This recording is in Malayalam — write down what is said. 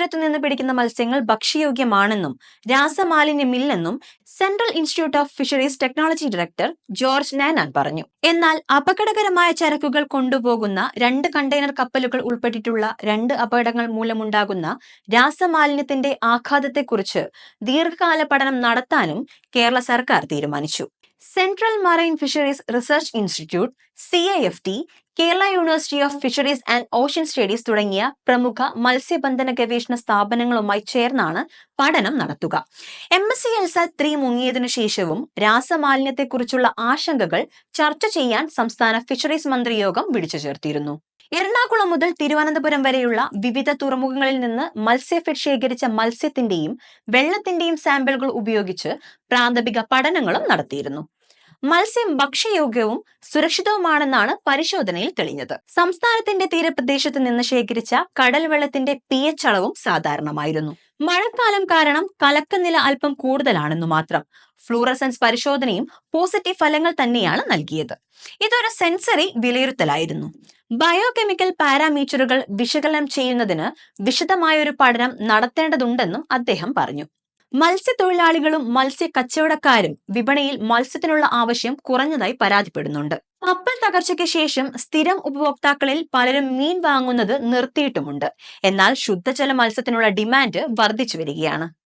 തീരത്തു നിന്ന് പിടിക്കുന്ന മത്സ്യങ്ങൾ ഭക്ഷ്യയോഗ്യമാണെന്നും രാസമാലിന്യമില്ലെന്നും central institute of fisheries technology director George Ninan പറഞ്ഞു. എന്നാൽ അപകടകരമായ ചരക്കുകൾ കൊണ്ടുപോകുന്ന 2 കണ്ടെയ്നർ കപ്പലുകൾ ഉൾപ്പെട്ടിട്ടുള്ള 2 അപകടങ്ങൾ മൂലമുണ്ടാകുന്ന രാസമാലിന്യത്തിന്റെ ആഘാതത്തെക്കുറിച്ച് ദീർഘകാല പഠനം നടത്താനും കേരള സർക്കാർ തീരുമാനിച്ചു. Central marine fisheries research institute CIFT, Kerala university of fisheries and ocean studies തുടങ്ങിയ പ്രമുഖ മത്സ്യബന്ധന ഗവേഷണ സ്ഥാപനങ്ങളുമായി ചേർന്നാണ് പഠനം നടത്തുക. MSc LSAT 3 മുങ്ങിയതിനു ശേഷവും രാസമാലിന്യത്തെക്കുറിച്ചുള്ള ആശങ്കകൾ ചർച്ച ചെയ്യാൻ സംസ്ഥാന ഫിഷറീസ് മന്ത്രി യോഗം വിളിച്ചു ചേർത്തിരുന്നു. എറണാകുളം മുതൽ തിരുവനന്തപുരം വരെയുള്ള വിവിധ തുറമുഖങ്ങളിൽ നിന്ന് മത്സ്യഫെഡ് ശേഖരിച്ച മത്സ്യത്തിന്റെയും വെള്ളത്തിന്റെയും സാമ്പിളുകൾ ഉപയോഗിച്ച് പ്രാഥമിക പഠനങ്ങളും നടത്തിയിരുന്നു. മത്സ്യം ഭക്ഷ്യയോഗ്യവും സുരക്ഷിതവുമാണെന്നാണ് പരിശോധനയിൽ തെളിഞ്ഞത്. സംസ്ഥാനത്തിന്റെ തീരപ്രദേശത്ത് നിന്ന് ശേഖരിച്ച കടൽ വെള്ളത്തിന്റെ pH അളവും സാധാരണമായിരുന്നു. മഴക്കാലം കാരണം കലക്കനില അല്പം കൂടുതലാണെന്നു മാത്രം. ഫ്ലൂറസൻസ് പരിശോധനയും പോസിറ്റീവ് ഫലങ്ങൾ തന്നെയാണ് നൽകിയത്. ഇതൊരു സെൻസറി വിലയിരുത്തലായിരുന്നു. ബയോകെമിക്കൽ പാരാമീറ്ററുകൾ വിശകലനം ചെയ്യുന്നതിന് വിശദമായൊരു പഠനം നടത്തേണ്ടതുണ്ടെന്നും അദ്ദേഹം പറഞ്ഞു. മത്സ്യത്തൊഴിലാളികളും മത്സ്യ കച്ചവടക്കാരും വിപണിയിൽ മത്സ്യത്തിനുള്ള ആവശ്യം കുറഞ്ഞതായി പരാതിപ്പെടുന്നുണ്ട്. കപ്പൽ തകർച്ചയ്ക്ക് ശേഷം സ്ഥിരം ഉപഭോക്താക്കളിൽ പലരും മീൻ വാങ്ങുന്നത് നിർത്തിയിട്ടുമുണ്ട്. എന്നാൽ ശുദ്ധജല മത്സ്യത്തിനുള്ള ഡിമാൻഡ് വർദ്ധിച്ചു വരികയാണ്.